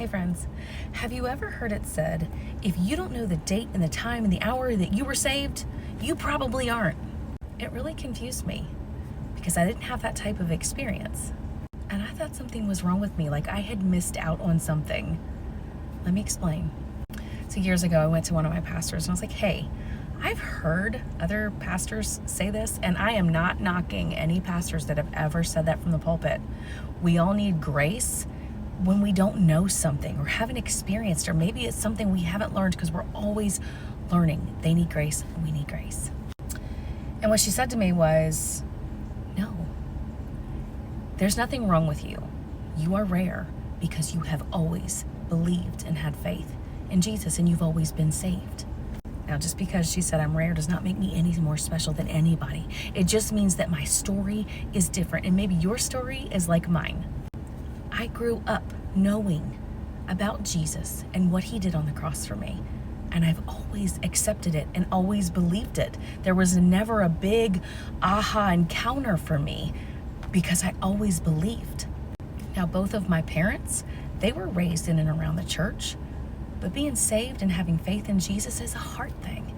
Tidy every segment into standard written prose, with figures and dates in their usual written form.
Hey friends, have you ever heard it said, if you don't know the date and the time and the hour that you were saved, you probably aren't? It really confused me because I didn't have that type of experience. And I thought something was wrong with me, like I had missed out on something. Let me explain. So years ago, I went to one of my pastors and I was like, hey, I've heard other pastors say this, and I am not knocking any pastors that have ever said that from the pulpit. We all need grace when we don't know something or haven't experienced, or maybe it's something we haven't learned, because we're always learning. They need grace, and we need grace. And what she said to me was, no, there's nothing wrong with you. You are rare because you have always believed and had faith in Jesus, and you've always been saved. Now, just because she said I'm rare does not make me any more special than anybody. It just means that my story is different, and maybe your story is like mine. I grew up knowing about Jesus and what he did on the cross for me, and I've always accepted it and always believed it. There was never a big aha encounter for me because I always believed. Now, both of my parents, they were raised in and around the church, but being saved and having faith in Jesus is a heart thing.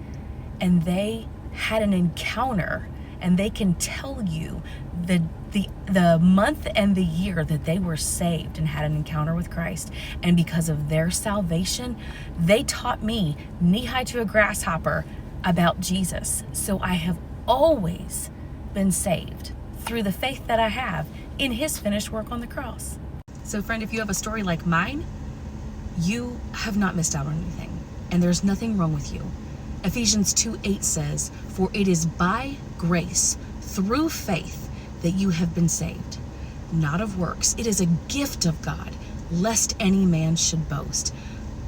And they had an encounter, and they can tell you the month and the year that they were saved and had an encounter with Christ. And because of their salvation, they taught me knee-high to a grasshopper about Jesus. So I have always been saved through the faith that I have in his finished work on the cross. So friend, if you have a story like mine, you have not missed out on anything, and there's nothing wrong with you. Ephesians 2:8 says, for it is by grace, through faith, that you have been saved, not of works. It is a gift of God, lest any man should boast.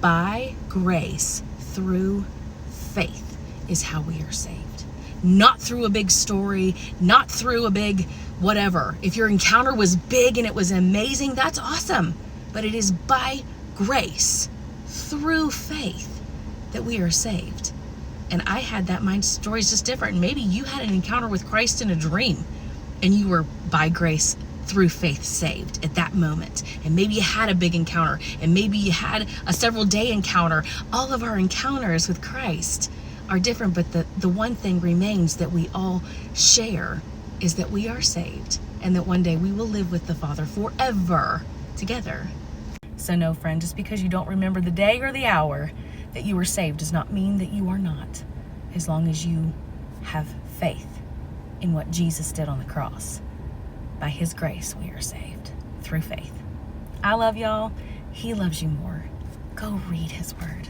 By grace, through faith, is how we are saved. Not through a big story, not through a big whatever. If your encounter was big and it was amazing, that's awesome. But it is by grace, through faith, that we are saved. And I had that. My story's just different. Maybe you had an encounter with Christ in a dream, and you were by grace through faith saved at that moment. And maybe you had a big encounter, and maybe you had a several day encounter. All of our encounters with Christ are different, but the one thing remains that we all share is that we are saved, and that one day we will live with the Father forever together. So no, friend, just because you don't remember the day or the hour that you were saved does not mean that you are not, as long as you have faith in what Jesus did on the cross. By his grace, we are saved through faith. I love y'all. He loves you more. Go read his word.